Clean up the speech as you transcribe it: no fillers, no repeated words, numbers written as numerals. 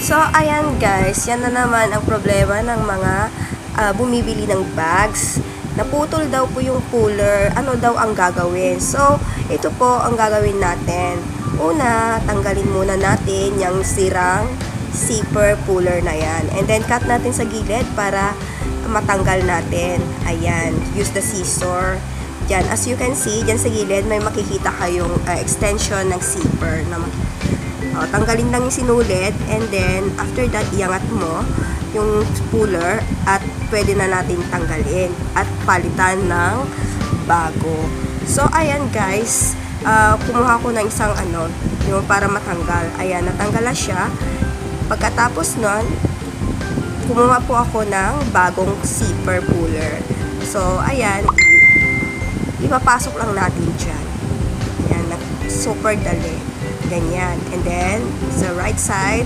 So, ayan guys, yan na naman ang problema ng mga bumibili ng bags. Naputol daw po yung puller, ano daw ang gagawin? So, ito po ang gagawin natin. Una, tanggalin muna natin yung sirang zipper puller na yan. And then, cut natin sa gilid para matanggal natin. Ayan, use the scissor. Yan, as you can see, dyan sa gilid, may makikita kayong extension ng zipper na tanggalin lang yung sinulid, and then after that iangat mo yung puller at pwede na natin tanggalin at palitan ng bago. So ayan guys, kumuha ko ng isang yung para matanggal. Ayan, natanggal na siya. Pagkatapos nun, kumuha po ako ng bagong zipper puller. So ayan, ipapasok lang natin dyan. Ayan, super dali. Ganyan. And then, sa right side,